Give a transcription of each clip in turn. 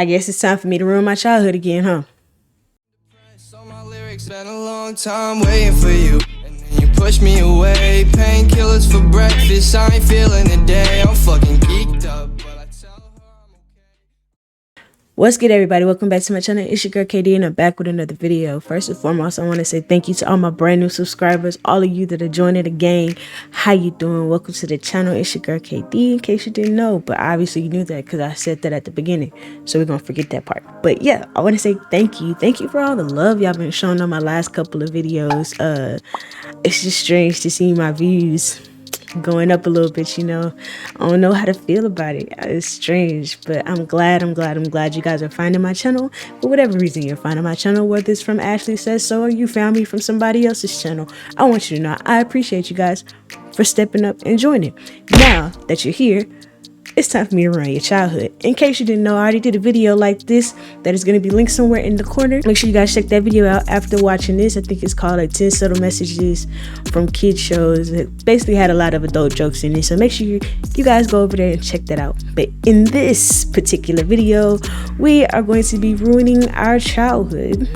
I guess it's time for me to ruin my childhood again, huh? So my lyrics been a long time waiting for you, and then you push me away. Painkillers for breakfast, I ain't feeling the day. I'm fucking geeked up, but I tell her I'm okay. What's good, everybody? Welcome back to my channel. It's your girl KD, and I'm back with another video. First and foremost, I want to say thank you to all my brand new subscribers, all of you that are joining the gang. How you doing? Welcome to the channel. It's your girl KD, in case you didn't know, but obviously you knew that because I said that at the beginning, so we're gonna forget that part. But yeah, I want to say thank you for all the love y'all been showing on my last couple of videos. It's just strange to see my views going up a little bit, you know. I don't know how to feel about it. It's strange, but I'm glad you guys are finding my channel for whatever reason you're finding my channel, whether it's from Ashley Says So or you found me from somebody else's channel. I want you to know I appreciate you guys for stepping up and joining. Now that you're here, it's time for me to ruin your childhood. In case you didn't know, I already did a video like this that is going to be linked somewhere in the corner. Make sure you guys check that video out after watching this. I think it's called like 10 Subtle Messages from Kid Shows. It basically had a lot of adult jokes in it, so make sure you guys go over there and check that out. But in this particular video, we are going to be ruining our childhood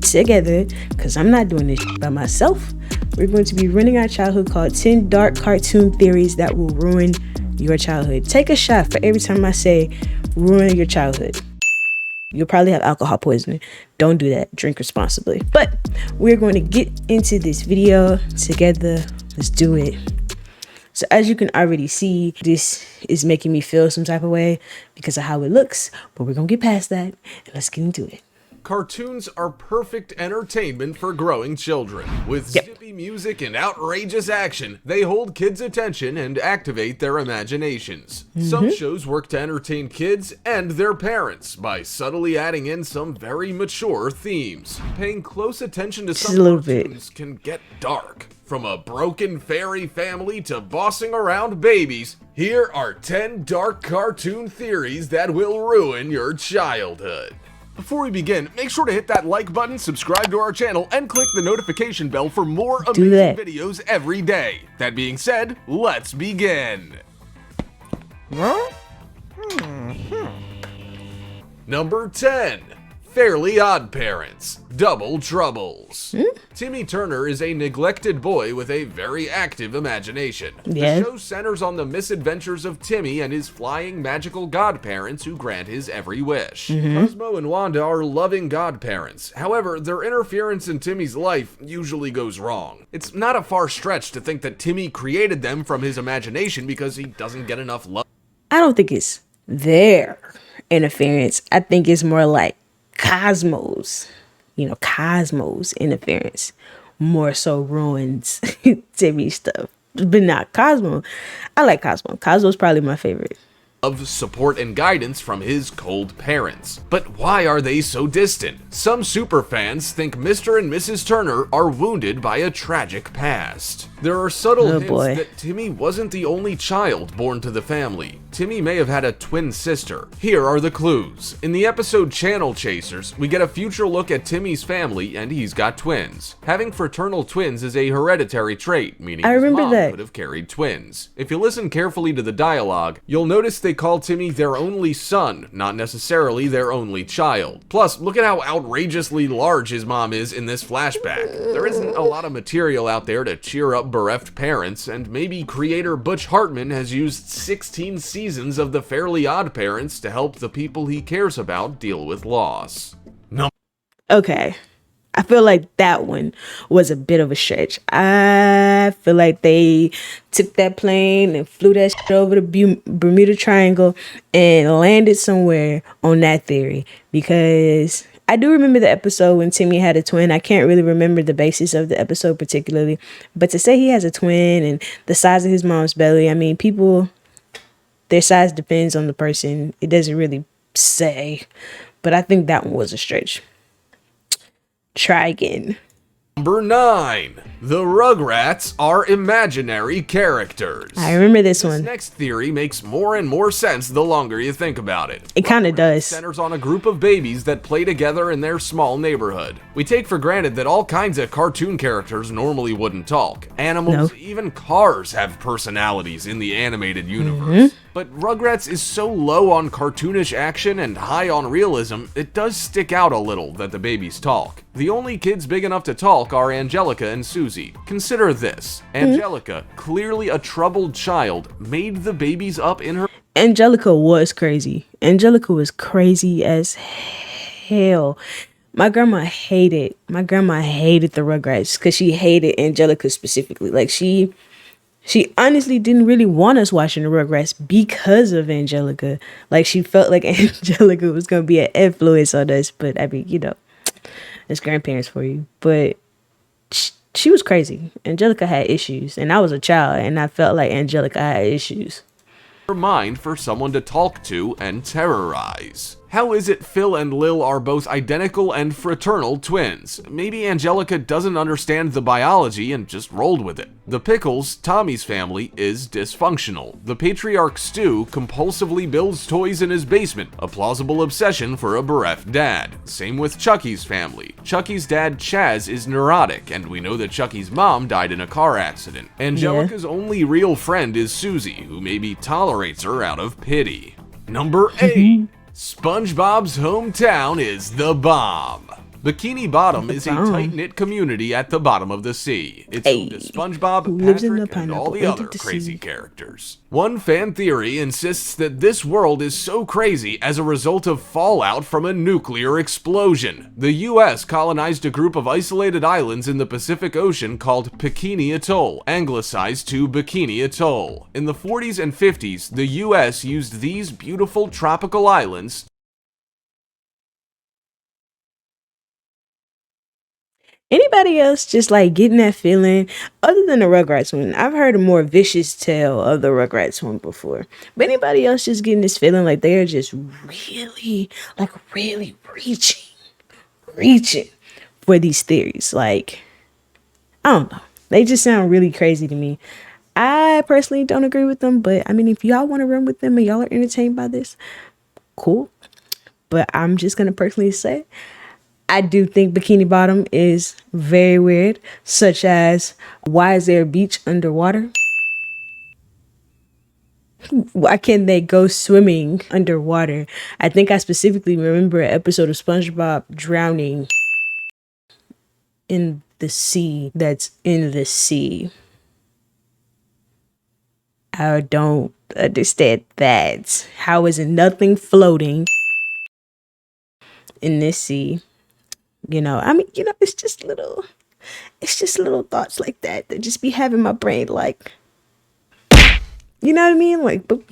together, because I'm not doing this by myself. We're going to be ruining our childhood, called 10 Dark Cartoon Theories That Will Ruin Your Childhood. Take a shot for every time I say ruin your childhood. You'll probably have alcohol poisoning. Don't do that. Drink responsibly. But we're going to get into this video together. Let's do it. So as you can already see, this is making me feel some type of way because of how it looks, but we're gonna get past that and let's get into it. Cartoons are perfect entertainment for growing children. With zippy music and outrageous action, they hold kids' attention and activate their imaginations. Some shows work to entertain kids and their parents by subtly adding in some very mature themes. Paying close attention to some cartoons can get dark. From a broken fairy family to bossing around babies, here are 10 dark cartoon theories that will ruin your childhood. Before we begin, make sure to hit that like button, subscribe to our channel, and click the notification bell for more amazing videos every day. That being said, let's begin. Number 10. Fairly Odd Parents, Double Troubles. Timmy Turner is a neglected boy with a very active imagination. The show centers on the misadventures of Timmy and his flying magical godparents who grant his every wish. Cosmo and Wanda are loving godparents. However, their interference in Timmy's life usually goes wrong. It's not a far stretch to think that Timmy created them from his imagination because he doesn't get enough love. I don't think it's their interference. I think it's more like Cosmo's interference more so ruins Timmy's stuff, but not Cosmo. I like Cosmo. Cosmo's probably my favorite. Of support and guidance from his cold parents. But why are they so distant? Some superfans think Mr. and Mrs. Turner are wounded by a tragic past. There are subtle hints that Timmy wasn't the only child born to the family. Timmy may have had a twin sister. Here are the clues. In the episode Channel Chasers, we get a future look at Timmy's family, and he's got twins. Having fraternal twins is a hereditary trait, meaning his mom could have carried twins. If you listen carefully to the dialogue, you'll notice they call Timmy their only son, not necessarily their only child. Plus, look at how outrageously large his mom is in this flashback. There isn't a lot of material out there to cheer up bereft parents, and maybe creator Butch Hartman has used 16 seasons of the Fairly Odd Parents to help the people he cares about deal with loss. Okay. I feel like that one was a bit of a stretch. I feel like they took that plane and flew that shit over the Bermuda Triangle and landed somewhere on that theory, because I do remember the episode when Timmy had a twin. I can't really remember the basis of the episode particularly, but to say he has a twin and the size of his mom's belly, I mean, people, their size depends on the person. It doesn't really say, but I think that one was a stretch. Try again. Number 9. The Rugrats are imaginary characters. I remember this one. This next theory makes more and more sense the longer you think about it. It kind of does. It centers on a group of babies that play together in their small neighborhood. We take for granted that all kinds of cartoon characters normally wouldn't talk. Animals, even cars have personalities in the animated universe. But Rugrats is so low on cartoonish action and high on realism, it does stick out a little that the babies talk. The only kids big enough to talk are Angelica and Susie. Consider this. Angelica, clearly a troubled child, made the babies up in her... Angelica was crazy. Angelica was crazy as hell. My grandma hated the Rugrats because she hated Angelica specifically. Like she honestly didn't really want us watching the Rugrats because of Angelica. Like she felt like Angelica was gonna be an influence on us. But I mean, you know, it's grandparents for you. But she was crazy. Angelica had issues, and I was a child, and I felt like Angelica had issues. her mind for someone to talk to and terrorize. How is it Phil and Lil are both identical and fraternal twins? Maybe Angelica doesn't understand the biology and just rolled with it. The Pickles, Tommy's family, is dysfunctional. The patriarch Stu compulsively builds toys in his basement, a plausible obsession for a bereft dad. Same with Chucky's family. Chucky's dad Chaz is neurotic, and we know that Chucky's mom died in a car accident. Angelica's only real friend is Susie, who maybe tolerates her out of pity. Number 8. SpongeBob's hometown is the bomb. Bikini Bottom is a tight-knit community at the bottom of the sea. It's home to SpongeBob, Patrick, and all the other crazy characters. One fan theory insists that this world is so crazy as a result of fallout from a nuclear explosion. The US colonized a group of isolated islands in the Pacific Ocean called Bikini Atoll, anglicized to Bikini Atoll. In the 40s and 50s, the US used these beautiful tropical islands Anybody else just like getting that feeling other than the Rugrats one? I've heard a more vicious tale of the Rugrats one before. But anybody else just getting this feeling like they are just really reaching for these theories? Like, I don't know. They just sound really crazy to me. I personally don't agree with them, but I mean, if y'all want to run with them and y'all are entertained by this, cool. But I'm just going to personally say, I do think Bikini Bottom is very weird, such as, why is there a beach underwater? Why can't they go swimming underwater? I think I specifically remember an episode of SpongeBob drowning in the sea that's in the sea. I don't understand that. How is it nothing floating in this sea? You know, I mean, you know, it's just little thoughts like that just be having my brain like, you know what I mean? Like, boop.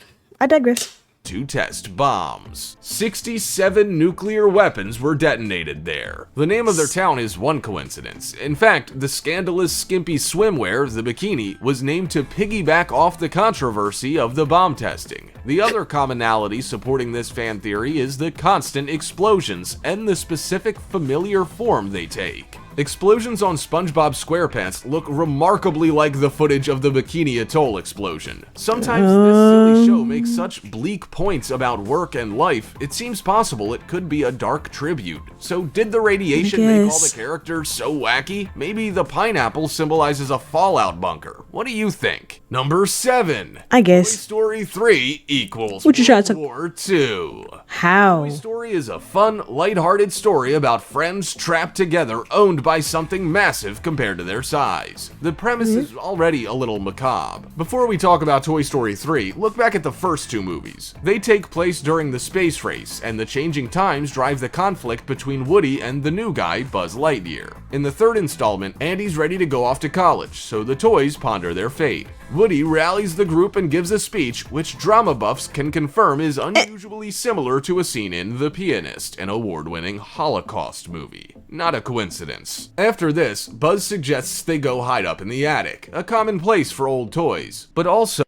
I digress. To test bombs. 67 nuclear weapons were detonated there. The name of their town is one coincidence. In fact, the scandalous skimpy swimwear, the bikini, was named to piggyback off the controversy of the bomb testing. The other commonality supporting this fan theory is the constant explosions and the specific familiar form they take. Explosions on SpongeBob SquarePants look remarkably like the footage of the Bikini Atoll explosion. Sometimes this silly show makes such bleak points about work and life, it seems possible it could be a dark tribute. So did the radiation make all the characters so wacky? Maybe the pineapple symbolizes a fallout bunker. What do you think? Number 7. I guess. Toy Story 3 equals What you trying to World War II. How? Toy Story is a fun, lighthearted story about friends trapped together, owned by something massive compared to their size. The premise is already a little macabre. Before we talk about Toy Story 3, look back at the first two movies. They take place during the space race, and the changing times drive the conflict between Woody and the new guy, Buzz Lightyear. In the third installment, Andy's ready to go off to college, so the toys ponder their fate. Woody rallies the group and gives a speech, which drama buffs can confirm is unusually similar to a scene in The Pianist, an award-winning Holocaust movie. Not a coincidence. After this, Buzz suggests they go hide up in the attic, a common place for old toys, but also...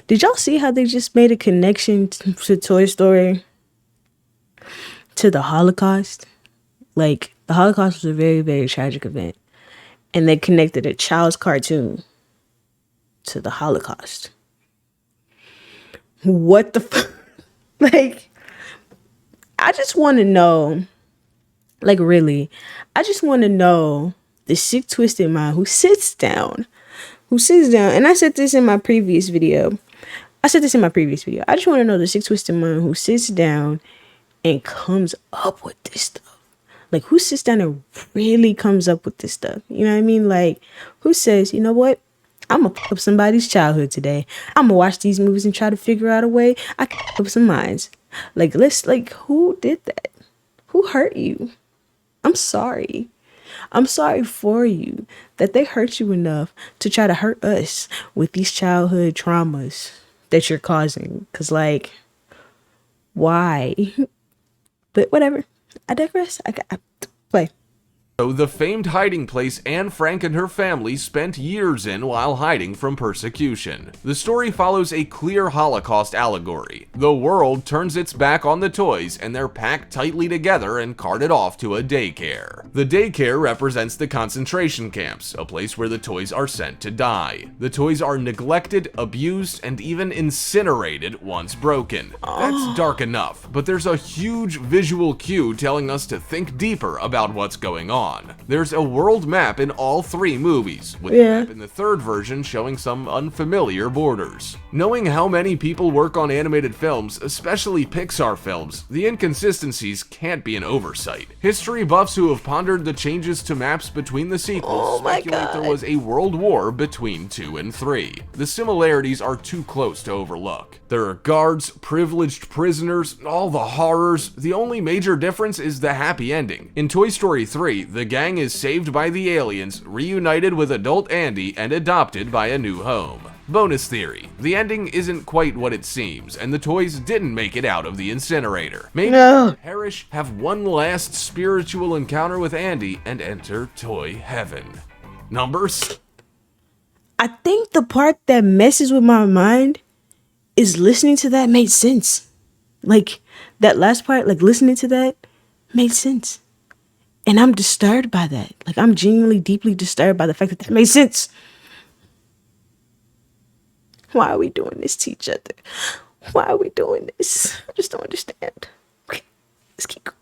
Did y'all see how they just made a connection to Toy Story to the Holocaust? Like, the Holocaust was a very, very tragic event. And they connected a child's cartoon to the Holocaust. What the fuck? Like, I just want to know, like, really, I just want to know the sick, twisted mind who sits down who sits down, and I said this in my previous video. I just want to know the sick twisted mind who sits down and comes up with this stuff. Like, who sits down and really comes up with this stuff? You know what I mean? Like, who says, you know what? I'm gonna fuck up somebody's childhood today. I'm gonna watch these movies and try to figure out a way I can fuck up some minds. Like, who did that? Who hurt you? I'm sorry. I'm sorry for you that they hurt you enough to try to hurt us with these childhood traumas that you're causing. Cause like, why? But whatever. I digress. I play. So the famed hiding place Anne Frank and her family spent years in while hiding from persecution. The story follows a clear Holocaust allegory. The world turns its back on the toys and they're packed tightly together and carted off to a daycare. The daycare represents the concentration camps, a place where the toys are sent to die. The toys are neglected, abused, and even incinerated once broken. That's dark enough, but there's a huge visual cue telling us to think deeper about what's going on. There's a world map in all 3 movies, with the map in the 3rd version showing some unfamiliar borders. Knowing how many people work on animated films, especially Pixar films, the inconsistencies can't be an oversight. History buffs who have pondered the changes to maps between the sequels speculate there was a world war between 2 and 3. The similarities are too close to overlook. There are guards, privileged prisoners, all the horrors. The only major difference is the happy ending. In Toy Story 3, the gang is saved by the aliens, reunited with adult Andy, and adopted by a new home. Bonus theory, the ending isn't quite what it seems, and the toys didn't make it out of the incinerator. Maybe perish, have one last spiritual encounter with Andy, and enter toy heaven. Numbers? I think the part that messes with my mind is listening to that made sense. Like, that last part, like listening to that made sense. And I'm disturbed by that. Like, I'm genuinely deeply disturbed by the fact that made sense. Why are we doing this to each other? Why are we doing this? I just don't understand. Okay, let's keep going.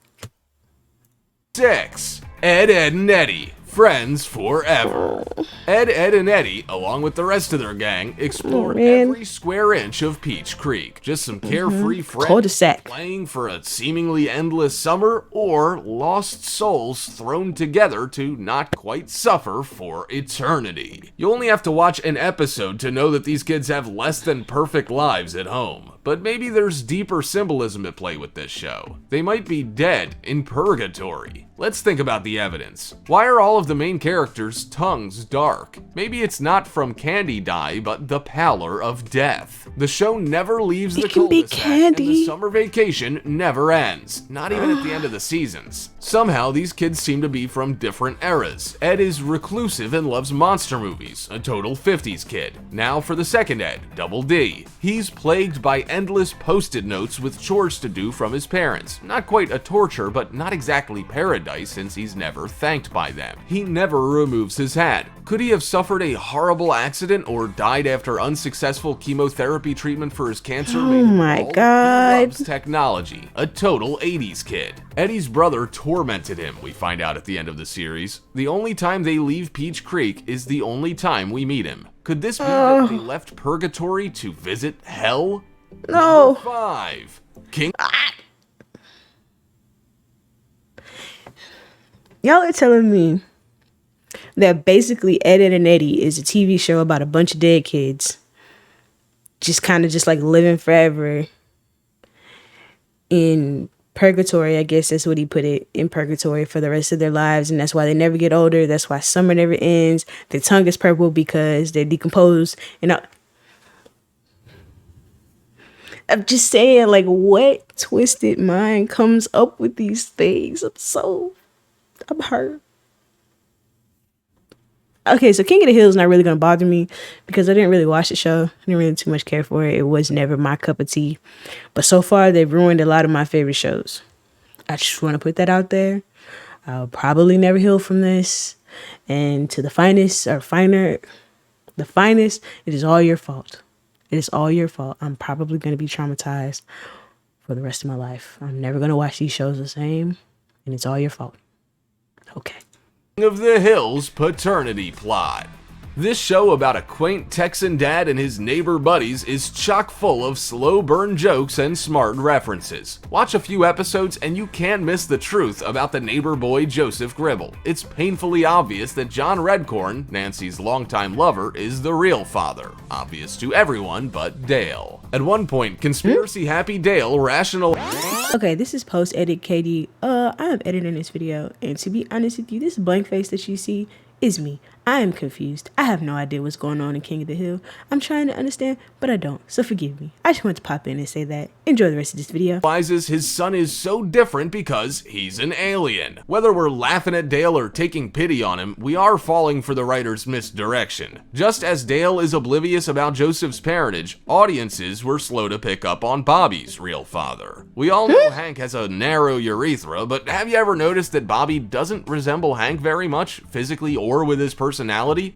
6. Ed, Edd, and Eddy. Friends forever. Ed, Edd, and Eddy, along with the rest of their gang, explored every square inch of Peach Creek. Just some carefree friends playing for a seemingly endless summer, or lost souls thrown together to not quite suffer for eternity. You only have to watch an episode to know that these kids have less than perfect lives at home. But maybe there's deeper symbolism at play with this show. They might be dead in purgatory. Let's think about the evidence. Why are all of the main characters' tongues dark? Maybe it's not from candy dye, but the pallor of death. The show never leaves the cul-de-sac, and the summer vacation never ends, not even at the end of the seasons. Somehow, these kids seem to be from different eras. Ed is reclusive and loves monster movies, a total 50s kid. Now for the second Ed, Double D. He's plagued by endless post-it notes with chores to do from his parents. Not quite a torture, but not exactly paradise since he's never thanked by them. He never removes his hat. Could he have suffered a horrible accident or died after unsuccessful chemotherapy treatment for his cancer? Oh my God. He loves technology. A total 80s kid. Eddie's brother tormented him, we find out at the end of the series. The only time they leave Peach Creek is the only time we meet him. Could this be that they left purgatory to visit hell? No. Number 5. King. Y'all are telling me that basically Ed, Edd, and Eddy is a TV show about a bunch of dead kids just kind of just like living forever in purgatory. I guess that's what he put it, in purgatory for the rest of their lives, and that's why they never get older. That's why summer never ends. Their tongue is purple because they're decomposed. And I'm just saying, like, what twisted mind comes up with these things? I'm hurt. Okay, so King of the Hill is not really going to bother me because I didn't really watch the show. I didn't really too much care for it. It was never my cup of tea. But so far, they've ruined a lot of my favorite shows. I just want to put that out there. I'll probably never heal from this. And to the finest, or finer, the finest, it is all your fault. It is all your fault. I'm probably going to be traumatized for the rest of my life. I'm never going to watch these shows the same. And it's all your fault. Okay. Of the Hill's paternity plot. This show about a quaint Texan dad and his neighbor buddies is chock full of slow burn jokes and smart references. Watch a few episodes and you can't miss the truth about the neighbor boy Joseph Gribble. It's painfully obvious that John Redcorn, Nancy's longtime lover, is the real father. Obvious to everyone but Dale. At one point, conspiracy happy Dale rational. Okay, this is post-edit KD. I am editing this video, and to be honest with you, this blank face that you see is me. I am confused. I have no idea what's going on in King of the Hill. I'm trying to understand, but I don't, so forgive me. I just want to pop in and say that. Enjoy the rest of this video. Realizes his son is so different because he's an alien. Whether we're laughing at Dale or taking pity on him, we are falling for the writer's misdirection. Just as Dale is oblivious about Joseph's parentage, audiences were slow to pick up on Bobby's real father. We all know Hank has a narrow urethra, but have you ever noticed that Bobby doesn't resemble Hank very much, physically or with his personality?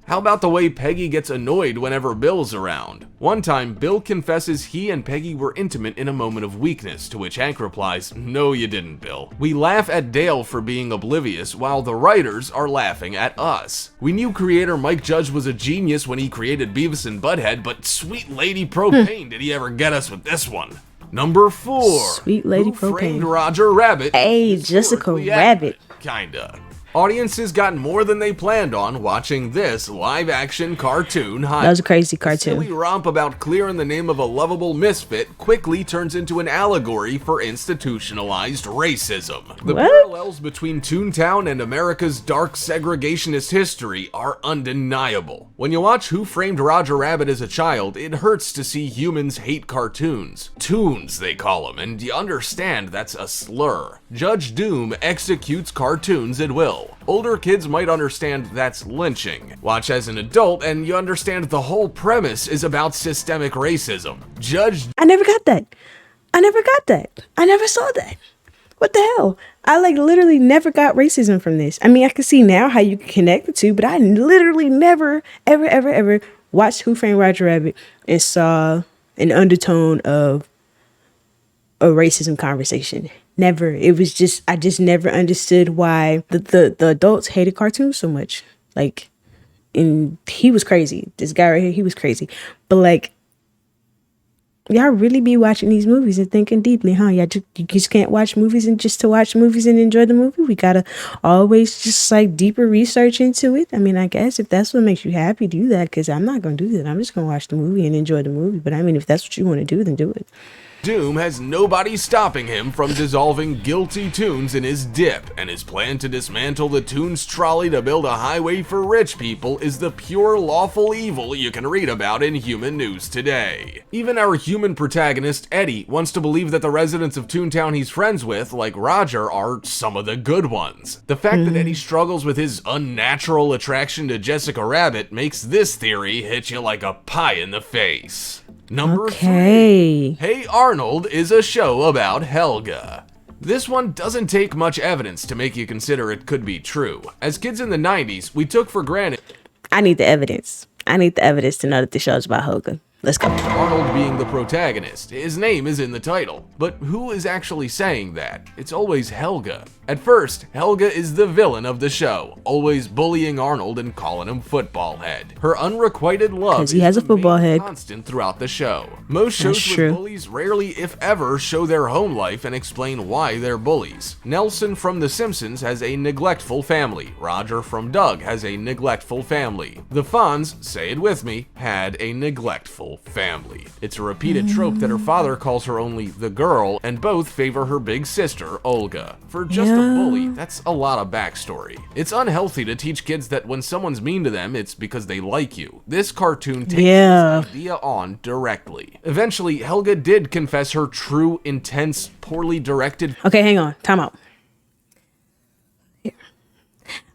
How about the way Peggy gets annoyed whenever Bill's around? One time, Bill confesses he and Peggy were intimate in a moment of weakness, to which Hank replies, "No, you didn't, Bill." We laugh at Dale for being oblivious, while the writers are laughing at us. We knew creator Mike Judge was a genius when he created Beavis and Butthead, but sweet lady propane did he ever get us with this one? Number 4. Sweet Lady Who Framed Propane. Roger Rabbit? Hey, Jessica Historically Rabbit. Kinda. Audiences got more than they planned on watching this live-action cartoon. That was a crazy The silly cartoon. romp about clearing the name of a lovable misfit quickly turns into an allegory for institutionalized racism. The What? parallels between Toontown and America's dark segregationist history are undeniable. When you watch Who Framed Roger Rabbit as a child, it hurts to see humans hate cartoons. Toons, they call them, and you understand that's a slur. Judge Doom executes cartoons at will. Older kids might understand that's lynching. Watch as an adult and you understand the whole premise is about systemic racism. Judge I never got that. I never got that. I never saw that. What the hell? I literally never got racism from this. I mean, I can see now how you can connect the two, but I literally never, ever watched Who Framed Roger Rabbit and saw an undertone of a racism conversation. Never. It was just, I just never understood why the adults hated cartoons so much. And he was crazy. This guy right here, he was crazy. But y'all really be watching these movies and thinking deeply, huh? You just can't watch movies and just to watch movies and enjoy the movie. We gotta always just deeper research into it. I mean, I guess if that's what makes you happy, do that, because I'm not gonna do that. I'm just gonna watch the movie and enjoy the movie. But I mean, if that's what you want to do, then do it. Doom has nobody stopping him from dissolving guilty Toons in his dip, and his plan to dismantle the Toons trolley to build a highway for rich people is the pure lawful evil you can read about in human news today. Even our human protagonist, Eddie, wants to believe that the residents of Toontown he's friends with, like Roger, are some of the good ones. The fact that Eddie struggles with his unnatural attraction to Jessica Rabbit makes this theory hit you like a pie in the face. Number 3. Hey Arnold is a show about Helga. This one doesn't take much evidence to make you consider it could be true. As kids in the 90s, we took for granted I need the evidence. I need the evidence to know that the show's about Helga. Let's go. Arnold being the protagonist. His name is in the title. But who is actually saying that? It's always Helga. At first, Helga is the villain of the show, always bullying Arnold and calling him football head. Her unrequited love 'Cause he has a the football main head. constant throughout the show. Most shows That's with true. bullies rarely, if ever, show their home life and explain why they're bullies. Nelson from The Simpsons has a neglectful family. Roger from Doug has a neglectful family. The Fonz, say it with me, had a neglectful family. It's a repeated trope that her father calls her only the girl, and both favor her big sister, Olga. For just a bully, that's a lot of backstory. It's unhealthy to teach kids that when someone's mean to them, it's because they like you. This cartoon takes this idea on directly. Eventually, Helga did confess her true, intense, poorly directed. Okay, hang on. Time out.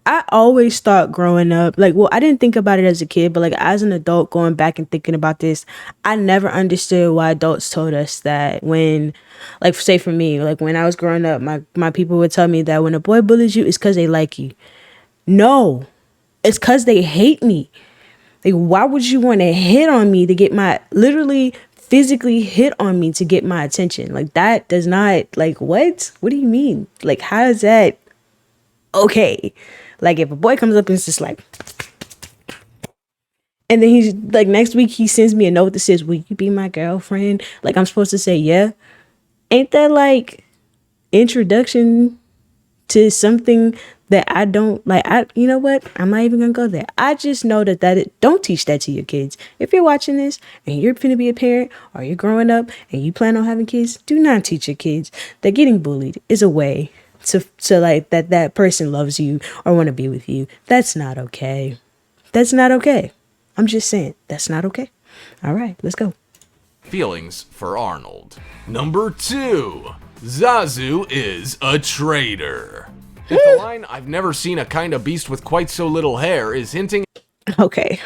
I always thought growing up, I didn't think about it as a kid, but as an adult going back and thinking about this, I never understood why adults told us that when, say for me, when I was growing up, my people would tell me that when a boy bullies you, it's because they like you. No, it's because they hate me. Why would you want to hit on me to get literally physically hit on me to get my attention? That does not, what? What do you mean? How is that okay? If a boy comes up and it's just And then he's like, next week he sends me a note that says, will you be my girlfriend? Like, I'm supposed to say yeah. Ain't that like introduction to something that I don't like? You know what? I'm not even gonna go there. I just know don't teach that to your kids. If you're watching this and you're gonna be a parent, or you're growing up and you plan on having kids, do not teach your kids that getting bullied is a way to like that person loves you or want to be with you. That's not okay. That's not okay. I'm just saying, that's not okay. All right, let's go. Feelings for Arnold. Number 2. Zazu is a traitor. If the line, "I've never seen a kind of beast with quite so little hair," is hinting... Okay.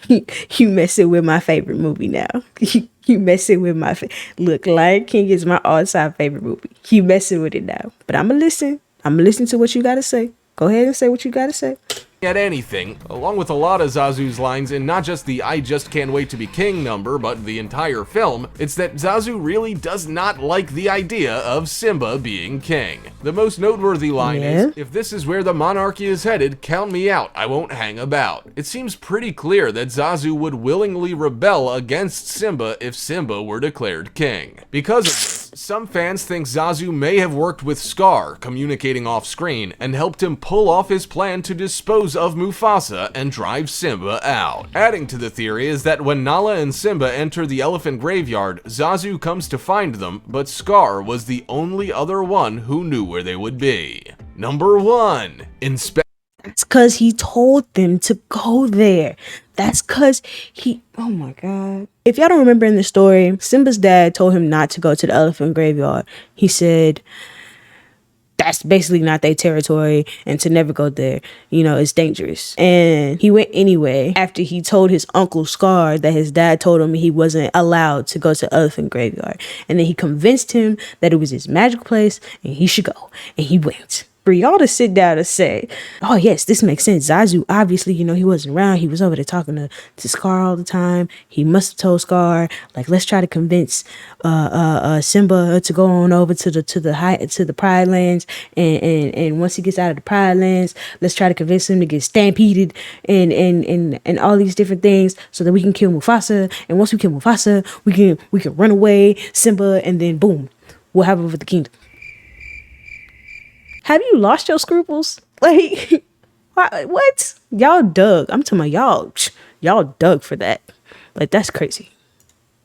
You messing with my favorite movie now. You messing with my... Look, Lion King is my all-time favorite movie. You messing with it now. But I'm gonna listen. I'm gonna listen to what you gotta say. Go ahead and say what you gotta say. At anything, along with a lot of Zazu's lines in not just the "I just can't wait to be king" number, but the entire film, it's that Zazu really does not like the idea of Simba being king. The most noteworthy line is, "If this is where the monarchy is headed, count me out, I won't hang about." It seems pretty clear that Zazu would willingly rebel against Simba if Simba were declared king. Because of this, some fans think Zazu may have worked with Scar, communicating off screen, and helped him pull off his plan to dispose of Mufasa and drive Simba out. Adding to the theory is that when Nala and Simba enter the elephant graveyard, Zazu comes to find them, but Scar was the only other one who knew where they would be. Number 1. That's because he told them to go there. That's because oh my God. If y'all don't remember in the story, Simba's dad told him not to go to the elephant graveyard. He said that's basically not their territory and to never go there. You know, it's dangerous. And he went anyway after he told his uncle Scar that his dad told him he wasn't allowed to go to the elephant graveyard. And then he convinced him that it was his magical place and he should go. And he went. For y'all to sit down and say, oh yes, this makes sense. Zazu, obviously, you know, he wasn't around. He was over there talking to Scar all the time. He must have told Scar, like, let's try to convince Simba to go on over to the Pride Lands, and once he gets out of the Pride Lands, let's try to convince him to get stampeded and all these different things so that we can kill Mufasa. And once we kill Mufasa, we can run away, Simba, and then boom, we'll have over the kingdom. Have you lost your scruples? Like, what? Y'all dug. I'm talking about y'all dug for that. Like, that's crazy.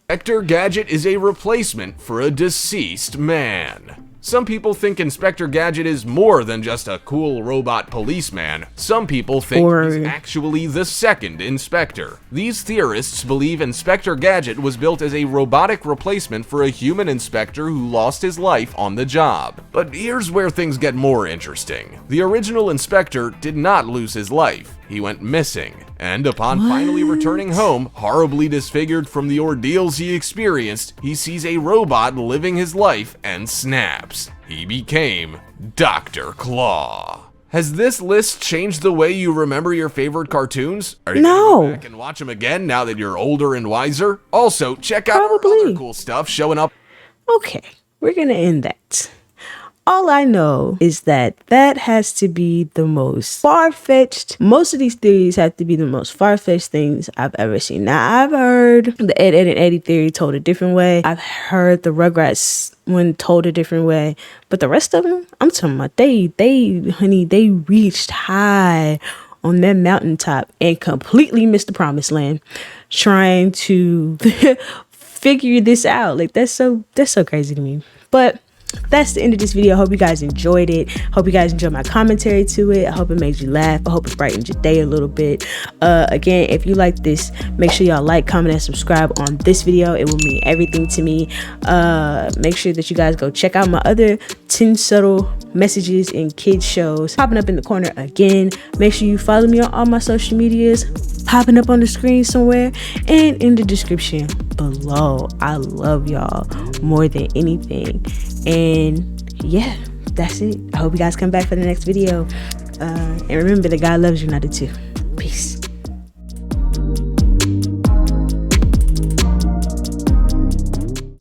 Inspector Gadget is a replacement for a deceased man. Some people think Inspector Gadget is more than just a cool robot policeman. Some people think he's actually the second Inspector. These theorists believe Inspector Gadget was built as a robotic replacement for a human inspector who lost his life on the job. But here's where things get more interesting. The original Inspector did not lose his life. He went missing, and upon finally returning home, horribly disfigured from the ordeals he experienced, he sees a robot living his life and snaps. He became Dr. Claw. Has this list changed the way you remember your favorite cartoons? Are you gonna go back and watch them again now that you're older and wiser? Also, check out our other cool stuff showing up. Okay, we're gonna end that. All I know is that has to be the most far-fetched. Most of these theories have to be the most far-fetched things I've ever seen. Now, I've heard the Ed, Edd, and Eddy theory told a different way. I've heard the Rugrats one told a different way. But the rest of them, I'm talking about, they reached high on that mountaintop and completely missed the promised land trying to figure this out. Like, that's so crazy to me. But that's the end of this video. I hope you guys enjoyed it. Hope you guys enjoyed my commentary to it. I hope it made you laugh. I hope it brightened your day a little bit. Again, if you like this, make sure y'all like, comment, and subscribe on this video. It will mean everything to me. Make sure that you guys go check out my other 10 subtle messages in kids shows popping up in the corner again. Make sure you follow me on all my social medias popping up on the screen somewhere and in the description below. I love y'all more than anything. And yeah, that's it. I hope you guys come back for the next video. And remember that God loves you, not the two. Peace.